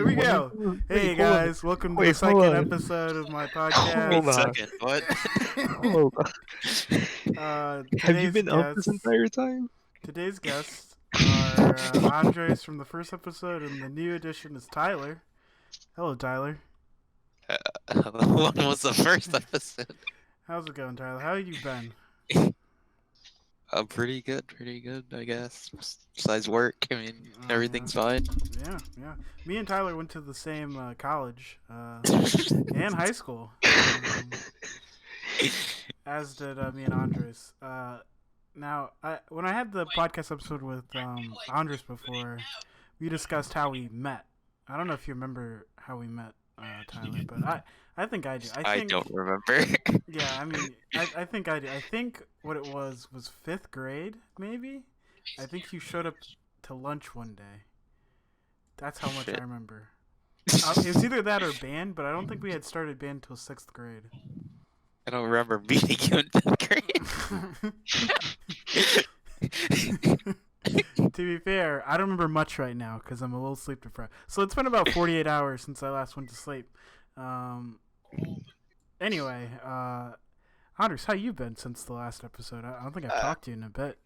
we go. Hey guys, welcome to the second episode of my podcast. Hold on. Second, what? Hold on. Have you been up this entire time? Today's guests are Andres from the first episode, and the new addition is Tyler. Hello, Tyler. What was the first episode? How's it going, Tyler? How have you been? Pretty good, I guess. Besides work, I mean, everything's fine. Yeah. Me and Tyler went to the same college and high school, as did me and Andres. Now, when I had the podcast episode with Andres before, we discussed how we met. I don't know if you remember how we met, Tyler, but I think I do. I don't remember. Yeah, I mean, I think I do. I think what it was 5th grade, maybe? I think you showed up to lunch one day. That's how much I remember. It was either that or band, but I don't think we had started band until 6th grade. I don't remember meeting you in 5th grade. To be fair, I don't remember much right now because I'm a little sleep deprived. So it's been about 48 hours since I last went to sleep. Anyway, Andres, how you been since the last episode? I don't think I've talked to you in a bit.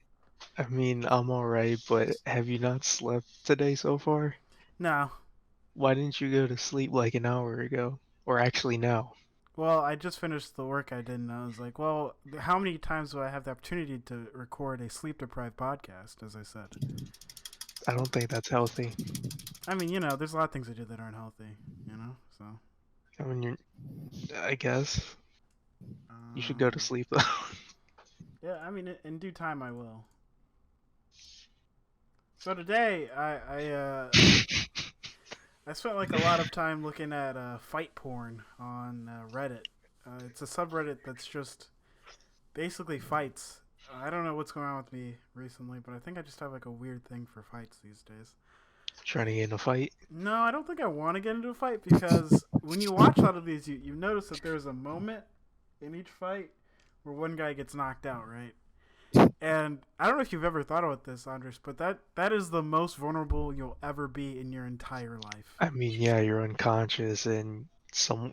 I mean, I'm alright, but have you not slept today so far? No. Why didn't you go to sleep like an hour ago? Or actually now? Well, I just finished the work I did, and I was like, well, how many times do I have the opportunity to record a sleep-deprived podcast, as I said? I don't think that's healthy. I mean, there's a lot of things I do that aren't healthy, so... I mean, I guess. You should go to sleep, though. Yeah, I mean, in due time I will. So today, I spent like a lot of time looking at fight porn on Reddit. It's a subreddit that's just basically fights. I don't know what's going on with me recently, but I think I just have like a weird thing for fights these days. Trying to get in a fight? No, I don't think I want to get into a fight because when you watch a lot of these, you notice that there's a moment in each fight where one guy gets knocked out, right? And I don't know if you've ever thought about this, Andres, but that is the most vulnerable you'll ever be in your entire life. I mean, yeah, you're unconscious and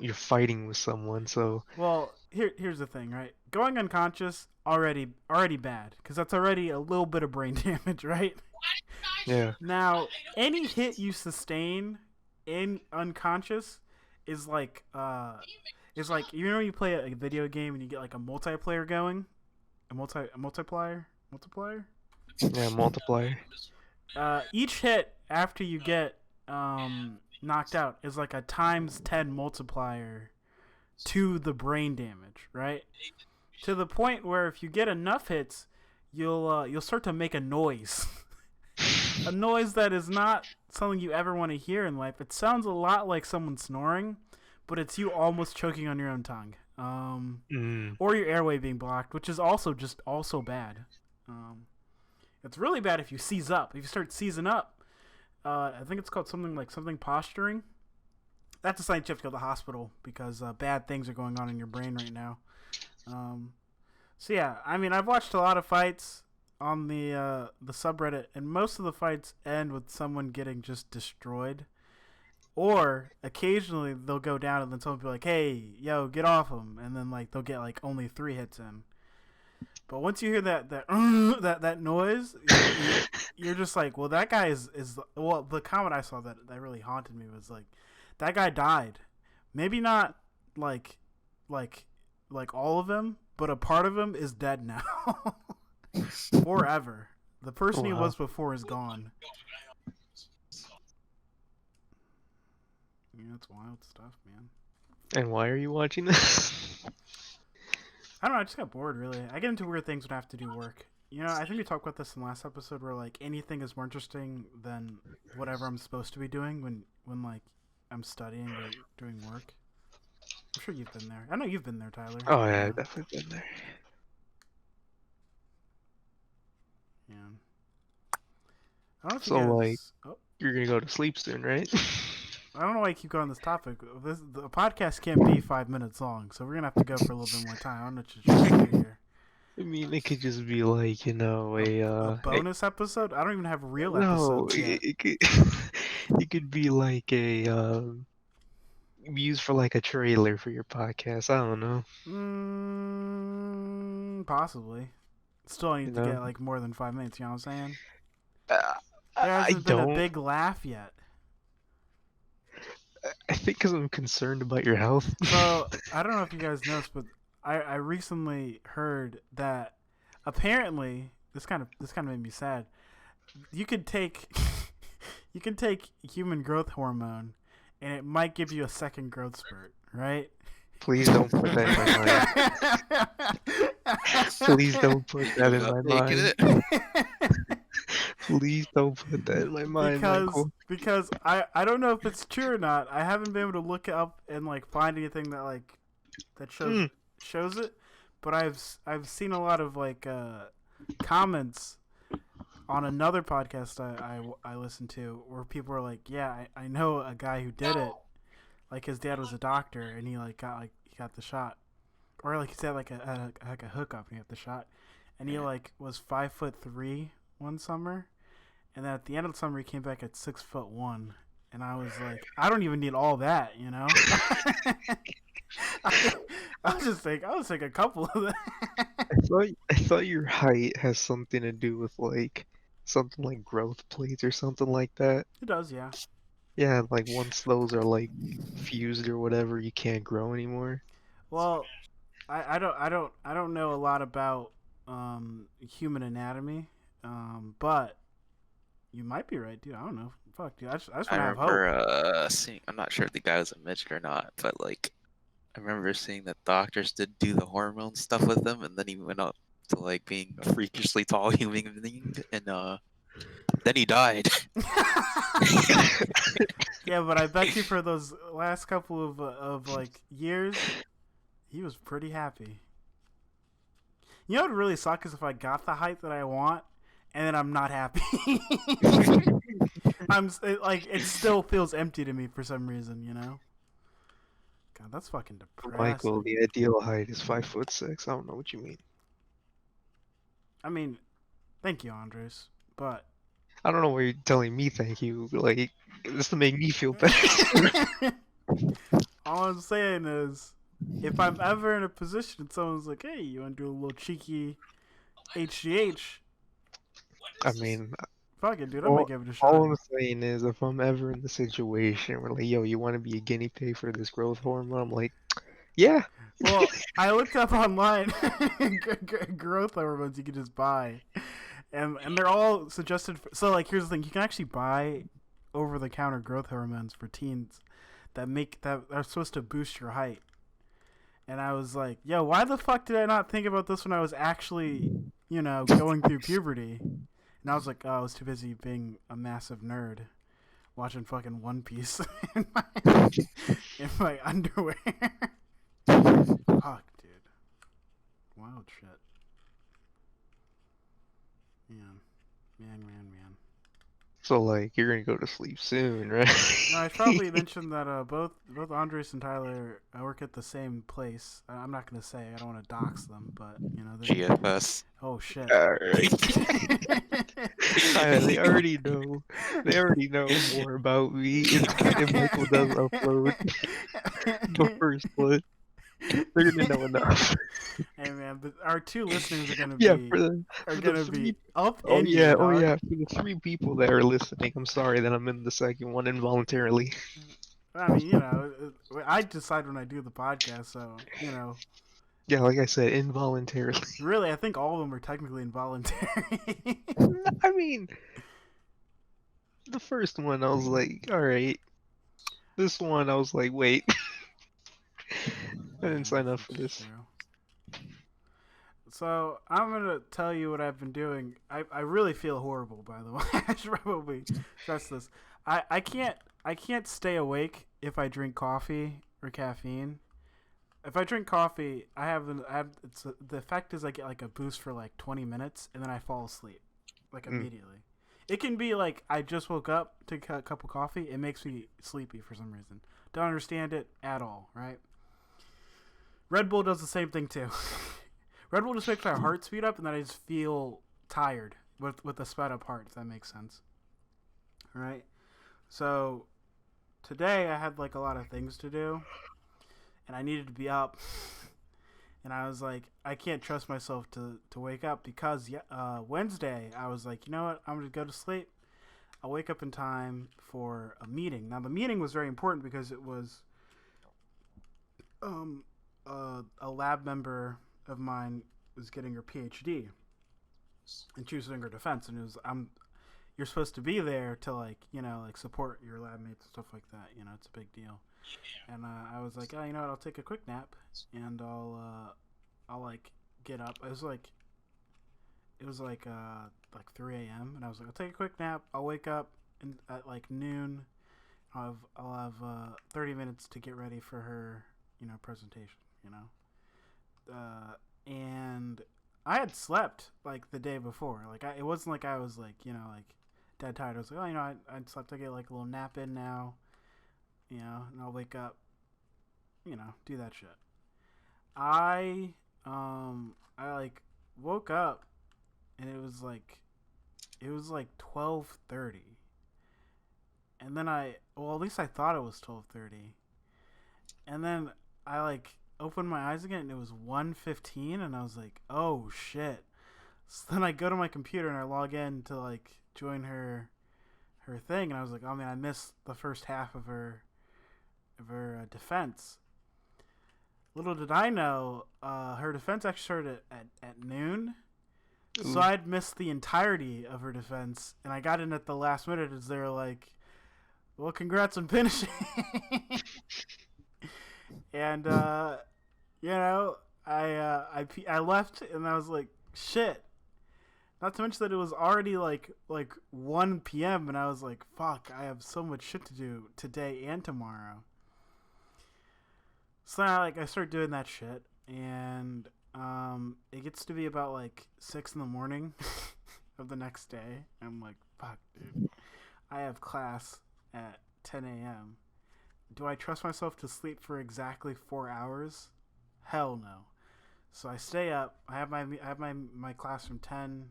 you're fighting with someone, so... Well, here's the thing, right? Going unconscious, already bad, because that's already a little bit of brain damage, right? Yeah. Now, any hit you sustain in unconscious is like you play a video game and you get like a multiplayer going, multiplier. Yeah, multiplier. Each hit after you get knocked out is like a times 10 multiplier to the brain damage, right? To the point where if you get enough hits, you'll start to make a noise. A noise that is not something you ever want to hear in life. It sounds a lot like someone snoring, but it's you almost choking on your own tongue. Or your airway being blocked, which is also bad. It's really bad if you seize up. If you start seizing up, I think it's called something posturing. That's a sign you have to go to the hospital because bad things are going on in your brain right now. So yeah, I mean, I've watched a lot of fights on the subreddit, and most of the fights end with someone getting just destroyed. Or occasionally they'll go down and then someone will be like, "Hey, yo, get off him," and then like they'll get like only 3 hits in. But once you hear that noise, you're just like, well, that guy is well. The comment I saw that really haunted me was like, that guy died. Maybe not like all of him, but a part of him is dead now. Forever. The person he was before is gone. Yeah, that's wild stuff, man. And why are you watching this? I don't know, I just got bored, really. I get into weird things when I have to do work. I think we talked about this in the last episode where, like, anything is more interesting than whatever I'm supposed to be doing when like, I'm studying or doing work. I'm sure you've been there. I know you've been there, Tyler. Oh, yeah, I've definitely been there. Yeah. I don't know if so, like, you're gonna go to sleep soon, right? I don't know why I keep going on this topic. The podcast can't be 5 minutes long, so we're gonna have to go for a little bit more time. I don't know what you're trying to do here. I mean, it could just be like, A bonus episode? I don't even have real no, episodes yet. it could it could be like a used for like a trailer for your podcast. I don't know. Possibly. Still, I You need to get know, like more than 5 minutes. You know what I'm saying? uh, There I hasn't been a don't. big laugh yet. I think because I'm concerned about your health. So I don't know if you guys noticed, but I recently heard that apparently this kind of made me sad. You could take you can take human growth hormone, and it might give you a second growth spurt, right? Please don't put that in my mind. Please don't put that in Not my making mind. it. Please don't put that in my mind, Michael. because I don't know if it's true or not. I haven't been able to look it up and like find anything that shows it, but I've seen a lot of like comments on another podcast I listened to where people were like, yeah, I know a guy who did it. Like his dad was a doctor and he got the shot, or like he said like a hookup and he got the shot, and he like was 5'3" one summer, and then at the end of the summer he came back at 6'1", and I was like, I don't even need all that, you know. I was just like, I'll take a couple of that. I thought your height has something to do with like something like growth plates or something like that. It does, yeah. Yeah, like once those are like fused or whatever, you can't grow anymore. Well, I don't know a lot about human anatomy, but you might be right, dude. I don't know. Fuck, dude. I just want to I have hope. remember seeing. I'm not sure if the guy was a midget or not, but like I remember seeing that doctors did do the hormone stuff with him, and then he went up to like being a freakishly tall human being, and then he died. Yeah, but I bet you for those last couple of like years, he was pretty happy. You know what would really suck is if I got the height that I want, and then I'm not happy. It still feels empty to me for some reason, you know. God, that's fucking depressing. Michael, the ideal height is 5'6". I don't know what you mean. I mean, thank you, Andres, but I don't know why you're telling me thank you. Like, this to make me feel better. all I'm saying is, if I'm ever in a position and someone's like, "Hey, you want to do a little cheeky HGH?" I mean, Fuck it, dude. I'm gonna give it a shot. all I'm saying is if I'm ever in the situation where like, yo, you want to be a guinea pig for this growth hormone? I'm like, yeah. Well, I looked up online growth hormones you can just buy, and they're all suggested. So like, here's the thing: you can actually buy over-the-counter growth hormones for teens that are supposed to boost your height. And I was like, yo, why the fuck did I not think about this when I was actually, going through puberty? And I was like, oh, I was too busy being a massive nerd, watching fucking One Piece in my underwear. Fuck, dude. Wild shit. Man. So like, you're gonna go to sleep soon, right? No, I probably mentioned that both Andres and Tyler work at the same place. I'm not gonna say, I don't want to dox them, but GFS. Oh shit. Alright. They already know. They already know more about me if Michael does upload the first one. They're gonna know enough. Hey man, but our two listeners are gonna Yeah, be up Oh in yeah, you, oh dog. yeah. For the 3 people that are listening, I'm sorry that I'm in the second one involuntarily. I mean, I decide when I do the podcast, so Yeah, like I said, involuntarily. Really, I think all of them are technically involuntary. I mean, the first one I was like, all right. This one I was like, wait. I didn't sign up for this. True. So I'm gonna tell you what I've been doing. I really feel horrible, by the way. I should probably stress this. I can't stay awake if I drink coffee or caffeine. If I drink coffee, the effect is I get like a boost for like 20 minutes and then I fall asleep like immediately. It can be like I just woke up, took a cup of coffee, it makes me sleepy for some reason. Don't understand it at all, right? Red Bull does the same thing too. Red Bull just makes my heart speed up, and then I just feel tired with a sped up heart. If that makes sense. All right. So today I had like a lot of things to do, and I needed to be up. And I was like, I can't trust myself to wake up because Wednesday I was like, you know what? I'm going to go to sleep. I'll wake up in time for a meeting. Now, the meeting was very important because it was a lab member of mine was getting her PhD. And she was doing her defense. And it was, you're supposed to be there to, like, you know, like support your lab mates and stuff like that. You know, it's a big deal. And I was like, oh, you know what? I'll take a quick nap and I'll like get up. It was like 3 a.m. and I was like, I'll take a quick nap. I'll wake up at like noon. I'll have 30 minutes to get ready for her, you know, presentation. You know, and I had slept like the day before. Like it wasn't like I was like, you know, like dead tired. I was like, oh, you know, I'd slept. I get like a little nap in now. You know, and I'll wake up, you know, do that shit. I like woke up and it was like 12:30. And then at least I thought it was 12:30. And then I like opened my eyes again and it was 1:15 and I was like, "Oh shit." So then I go to my computer and I log in to like join her thing and I was like, "Oh man, I missed the first half of her defense." Little did I know, her defense actually started at noon. Ooh. So I'd missed the entirety of her defense, and I got in at the last minute as they were like, well, congrats on finishing. And, you know, I left, and I was like, shit. Not to mention that it was already like 1 p.m., and I was like, fuck, I have so much shit to do today and tomorrow. So I start doing that shit, and it gets to be about like 6 in the morning of the next day. I'm like, fuck, dude. I have class at 10 a.m. Do I trust myself to sleep for exactly 4 hours? Hell no. So I stay up. I have my class from 10.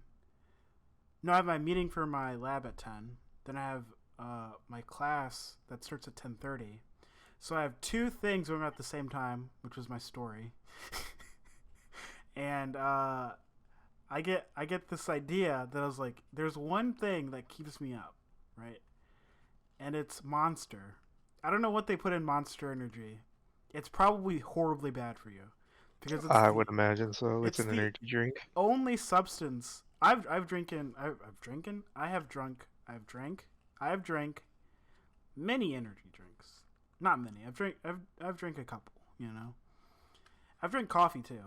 No, I have my meeting for my lab at 10. Then I have my class that starts at 10:30. So I have two things going on at the same time, which was my story. And I get this idea that I was like, there's one thing that keeps me up, right? And it's Monster. I don't know what they put in Monster Energy. It's probably horribly bad for you. Because I would imagine so. It's an energy drink. Only substance I have drank many energy drinks. Not many. I've drank a couple, you know. I've drank coffee too.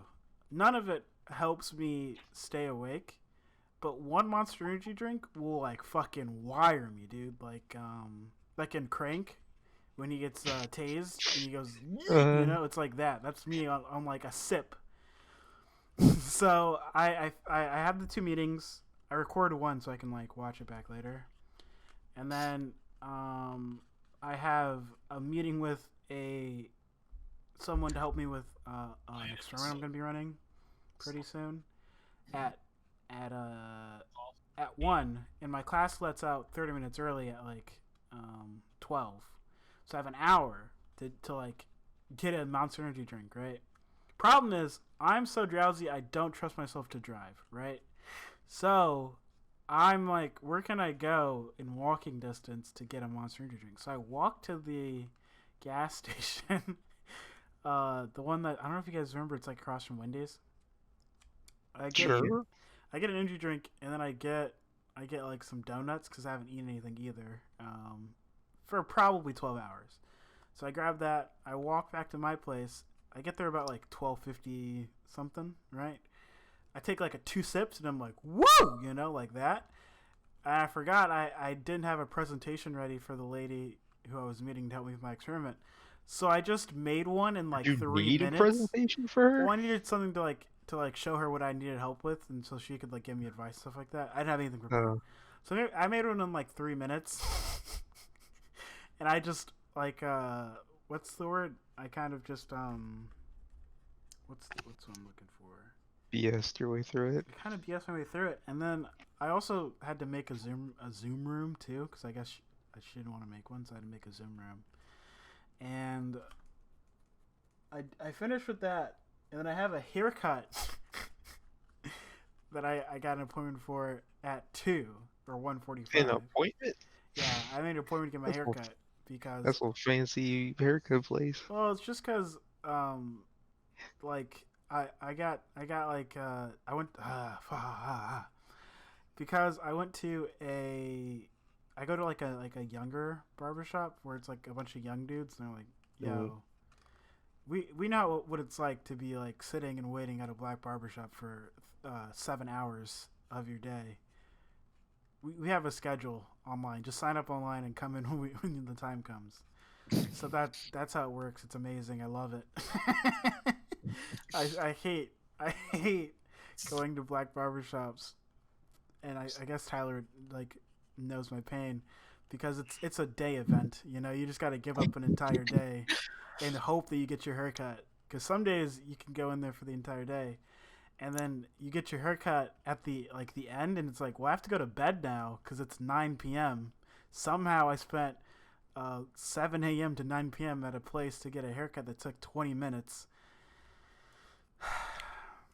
None of it helps me stay awake, but one Monster Energy drink will like fucking wire me, dude. Like in Crank when he gets tased and he goes, you know, it's like that. That's me on like a sip. So I have the two meetings. I recorded one so I can like watch it back later, and then I have a meeting with someone to help me with an experiment I'm going to be running pretty soon at 1, and my class lets out 30 minutes early at like 12. So I have an hour to like get a Monster Energy drink, right? Problem is, I'm so drowsy I don't trust myself to drive, right? So I'm like, where can I go in walking distance to get a Monster Energy drink? So I walk to the gas station, the one that I don't know if you guys remember. It's like across from Wendy's. I get an energy drink, and then I get like some donuts because I haven't eaten anything either for probably 12 hours. So I grab that. I walk back to my place. I get there about like 12:50 something, right? I take like 2 sips and I'm like, woo, you know, like that. And I forgot I didn't have a presentation ready for the lady who I was meeting to help me with my experiment. So I just made one in like 3 minutes. You need a presentation for her? Well, I needed something to show her what I needed help with, and so she could like give me advice, stuff like that. I didn't have anything prepared. So I made one in like 3 minutes. And I just like what's the word? I kind of just what's what I'm looking for? BS your way through it. I kind of BS my way through it, and then I also had to make a Zoom room too, because I guess she didn't want to make one, so I had to make a Zoom room. And I finished with that, and then I have a haircut that I got an appointment for at 2 or 1:45. An appointment? Yeah, I made an appointment to get my haircut because That's a fancy haircut place. well, it's just because like I went because I went to I go to like a younger barbershop where it's like a bunch of young dudes and they're like, yo, we know what it's like to be like sitting and waiting at a black barbershop for 7 hours of your day. We have a schedule online. Just sign up online and come in when the time comes. So that's how it works. It's amazing. I love it. I hate going to black barbershops, and I guess Tyler like knows my pain because it's a day event. You know, you just got to give up an entire day and hope that you get your haircut. Because some days you can go in there for the entire day, and then you get your haircut at the end, and it's like, well, I have to go to bed now because it's 9 p.m. Somehow I spent 7 a.m. to 9 p.m. at a place to get a haircut that took 20 minutes.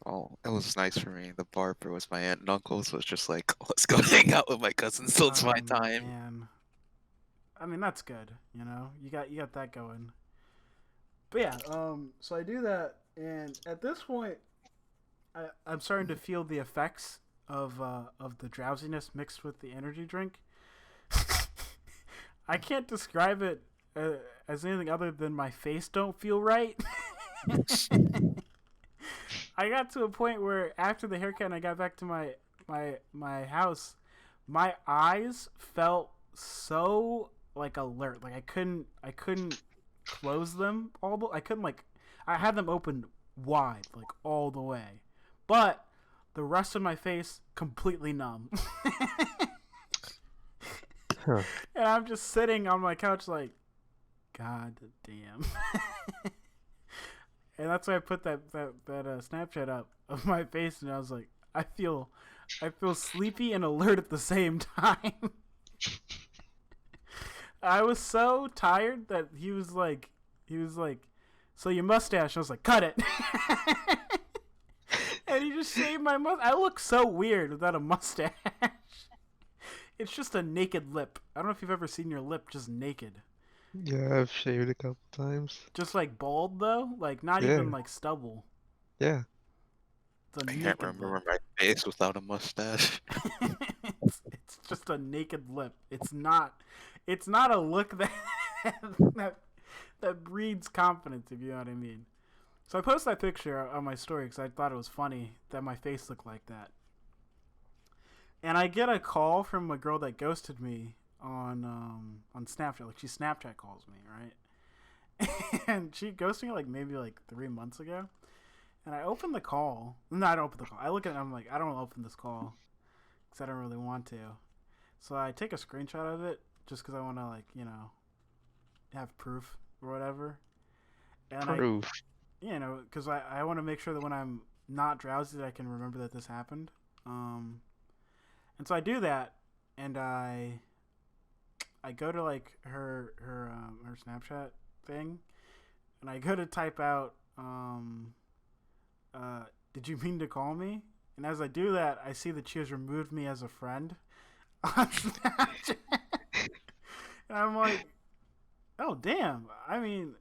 Oh, it was nice for me. The barber was my aunt and uncle, so it's just like, let's go hang out with my cousins till it's my time. Man. I mean, that's good. You know, you got that going. But yeah, so I do that, and at this point, I'm starting to feel the effects of the drowsiness mixed with the energy drink. I can't describe it as anything other than my face don't feel right. I got to a point where after the haircut and I got back to my house, my eyes felt so like alert. Like I couldn't close them I had them open wide, like all the way. But the rest of my face completely numb. Huh. And I'm just sitting on my couch like, God damn. And that's why I put that Snapchat up of my face, and I was like, I feel sleepy and alert at the same time. I was so tired that he was like, so your mustache. I was like, cut it. And he just shaved my mustache. I look so weird without a mustache. It's just a naked lip. I don't know if you've ever seen your lip just naked. Yeah, I've shaved a couple times. Just like bald though, like not even like stubble. Yeah. It's a I can't naked remember lip. my face without a mustache. it's just a naked lip. It's not a look that breeds confidence, if you know what I mean. So I posted that picture on my story because I thought it was funny that my face looked like that. And I get a call from a girl that ghosted me on Snapchat. Like, she Snapchat calls me, right? And she ghosted me like maybe like 3 months ago. And I open the call. No, I don't open the call. I look at it and I'm like, I don't want to open this call because I don't really want to. So I take a screenshot of it just because I want to, like, you know, have proof or whatever. And Proof. you know, because I want to make sure that when I'm not drowsy that I can remember that this happened. And so I do that, and I go to like her Snapchat thing, and I go to type out, did you mean to call me? And as I do that, I see that she has removed me as a friend on Snapchat. And I'm like, oh damn. I mean,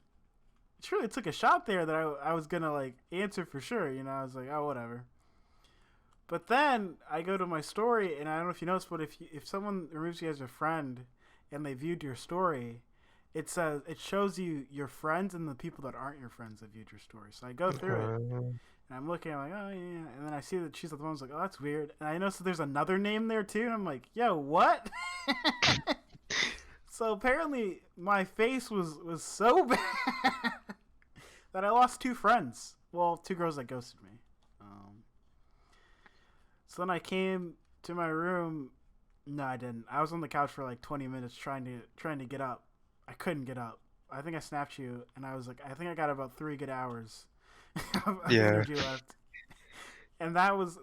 she really took a shot there that I was gonna like answer for sure. You know, I was like, oh whatever. But then I go to my story, and I don't know if you noticed, but if someone removes you as a friend, and they viewed your story, it shows you your friends and the people that aren't your friends that viewed your story. So I go through it, and I'm looking, I'm like, oh yeah, and then I see that she's the one who's like, oh that's weird, and I notice that there's another name there too, and I'm like, yo, what? So apparently my face was so bad that I lost 2 friends. Well, 2 girls that ghosted me. So then I came to my room. No, I didn't. I was on the couch for like 20 minutes trying to get up. I couldn't get up. I think I snapped you, and I was like, I think I got about 3 good hours of Yeah. energy left. And that was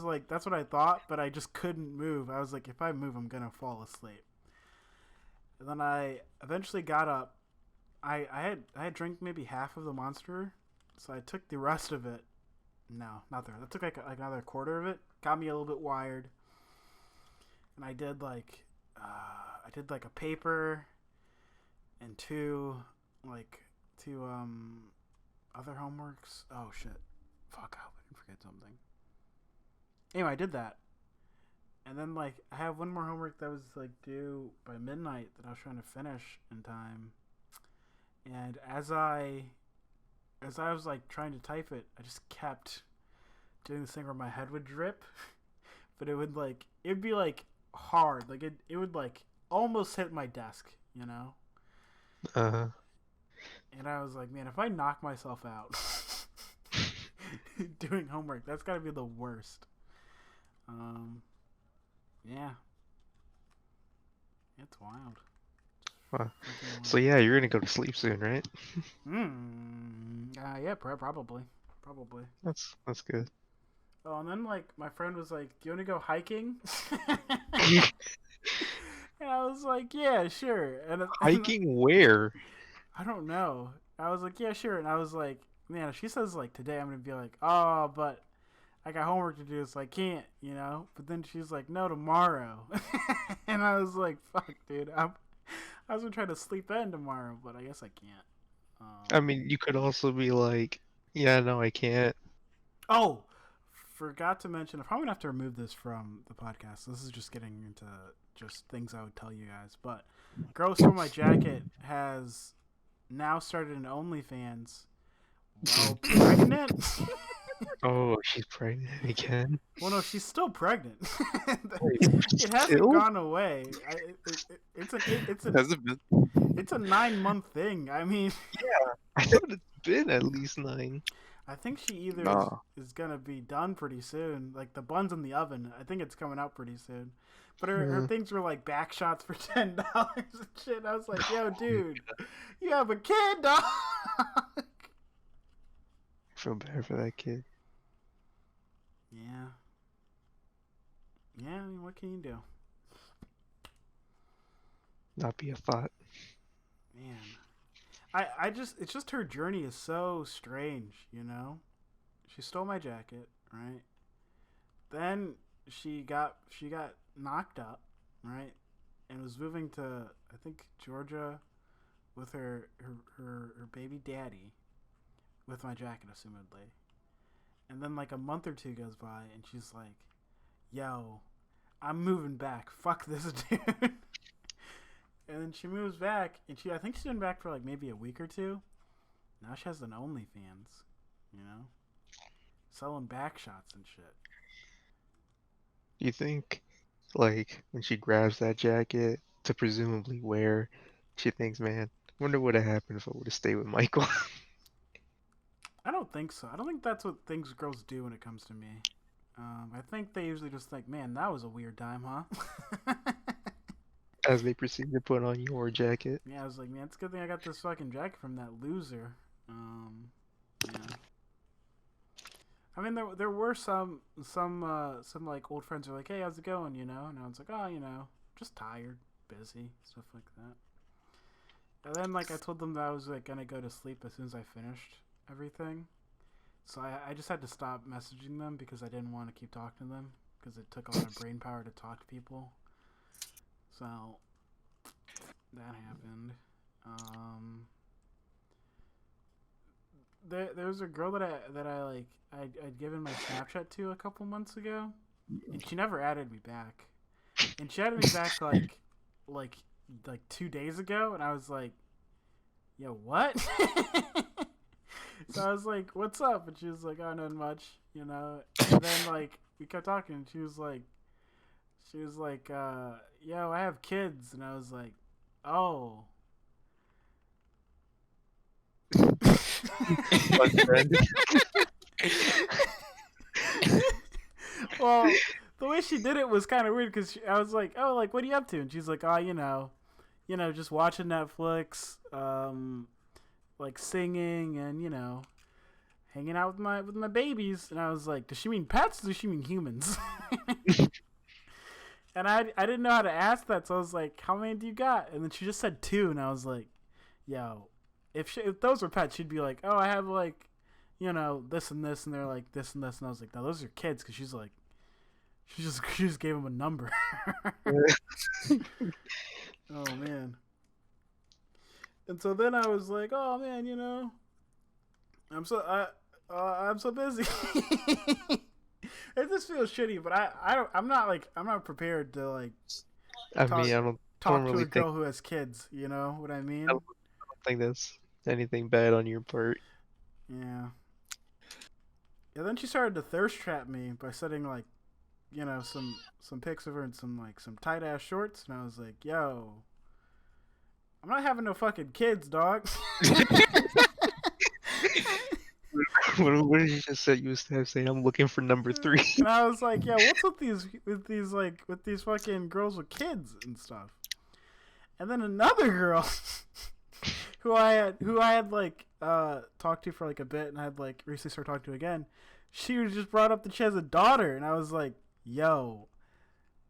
like, that's what I thought, but I just couldn't move. I was like, if I move, I'm gonna fall asleep. And then I eventually got up. I had drank maybe half of the Monster, so I took the rest of it. No, not there. I took like another quarter of it. Got me a little bit wired. And I did like a paper and two other homeworks. Oh shit. Fuck, I hope I didn't forget something. Anyway, I did that. And then like I have one more homework that was like due by midnight that I was trying to finish in time. And as I was like trying to type it, I just kept doing this thing where my head would drip. But it'd be like hard. Like it would like almost hit my desk, you know? Uh-huh. And I was like, man, if I knock myself out doing homework, that's gotta be the worst. Yeah. It's wild. Wow. So yeah, you're gonna go to sleep soon, right? Yeah, probably. That's good. Oh, and then like my friend was like, "Do you want to go hiking?" And I was like, "Yeah, sure." And Hiking where? I don't know. I was like, "Yeah, sure." And I was like, "Man, if she says like today, I'm gonna be like, oh, but I got homework to do, so I can't, you know." But then she's like, "No, tomorrow." And I was like, "Fuck, dude, I was gonna try to sleep in tomorrow, but I guess I can't." I mean, you could also be like, yeah, no, I can't. Oh, forgot to mention, I'm probably gonna have to remove this from the podcast. This is just getting into just things I would tell you guys. But Girl Stole My Jacket has now started an OnlyFans while pregnant. Oh, she's pregnant again. Well, no, she's still pregnant. Wait, It hasn't still? gone away. It's Has it been? a 9-month thing. I mean, I thought it's been at least 9. I think she either Nah. is gonna be done pretty soon. Like the bun's in the oven. I think it's coming out pretty soon. But her things were like back shots for $10 and shit. I was like, yo, dude, you have a kid, dog. I feel bad for that kid. Yeah. Yeah, I mean, what can you do? Not be a thought. Man. It's just her journey is so strange, you know? She stole my jacket, right? Then she got knocked up, right? And was moving to, I think, Georgia with her baby daddy with my jacket, assumedly. And then like a month or two goes by and she's like, yo, I'm moving back. Fuck this dude. And then she moves back, and I think she's been back for like maybe a week or two. Now she has an OnlyFans, you know, selling back shots and shit. You think, like, when she grabs that jacket to presumably wear, she thinks, man, wonder what would have happened if I would have stayed with Michael? I don't think so. I don't think that's what girls do when it comes to me. I think they usually just think, man, that was a weird time, huh? As they proceed to put on your jacket. Yeah, I was like, man, it's a good thing I got this fucking jacket from that loser. Yeah. I mean, there were some like old friends who were like, hey, how's it going, you know? And I was like, oh, you know, just tired, busy, stuff like that. And then like I told them that I was like gonna go to sleep as soon as I finished everything. So I just had to stop messaging them because I didn't want to keep talking to them because it took a lot of brain power to talk to people. So that happened. There was a girl that I'd given my Snapchat to a couple months ago, and she never added me back. And she added me back like 2 days ago, and I was like, "Yo, what?" So I was like, "What's up?" And she was like, "Oh, not much," you know. And then like we kept talking, and she was like, "Yo, I have kids," and I was like, "Oh." Well, the way she did it was kind of weird because I was like, "Oh, like what are you up to?" And she's like, "Oh, you know, just watching Netflix, like singing and hanging out with my babies, and I was like, does she mean pets? Or does she mean humans? And I didn't know how to ask that, so I was like, how many do you got? And then she just said 2, and I was like, yo, if those were pets, she'd be like, oh, I have like, you know, this and this, and they're like this and this, and I was like, no, those are kids, because she's like, she just gave him a number. Oh man. And so then I was like, oh man, you know, I'm so busy. It just feels shitty, but I'm not prepared to like I talk, mean, I don't talk to really a girl who has kids. You know what I mean? I don't think that's anything bad on your part. Yeah. Yeah. Then she started to thirst trap me by setting like, you know, some pics of her in some tight ass shorts, and I was like, yo, I'm not having no fucking kids, dog. What did you just say? You was saying I'm looking for number 3. And I was like, yeah, what's with these fucking girls with kids and stuff? And then another girl who I had like talked to for like a bit, and I had like recently started talking to again. She just brought up that she has a daughter, and I was like, yo,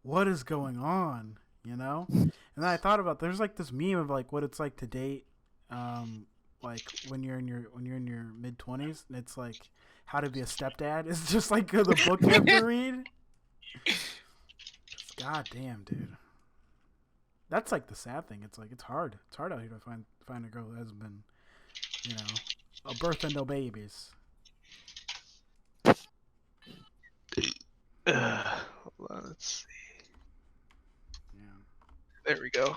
what is going on? You know? And then I thought about, there's like this meme of like what it's like to date, like when you're in your mid-20s, and it's like how to be a stepdad. It's just like the book you have to read. God damn, dude. That's like the sad thing. It's like it's hard out here to find a girl who hasn't been, you know, a birth and no babies. Hold on, let's see. Yeah. There we go.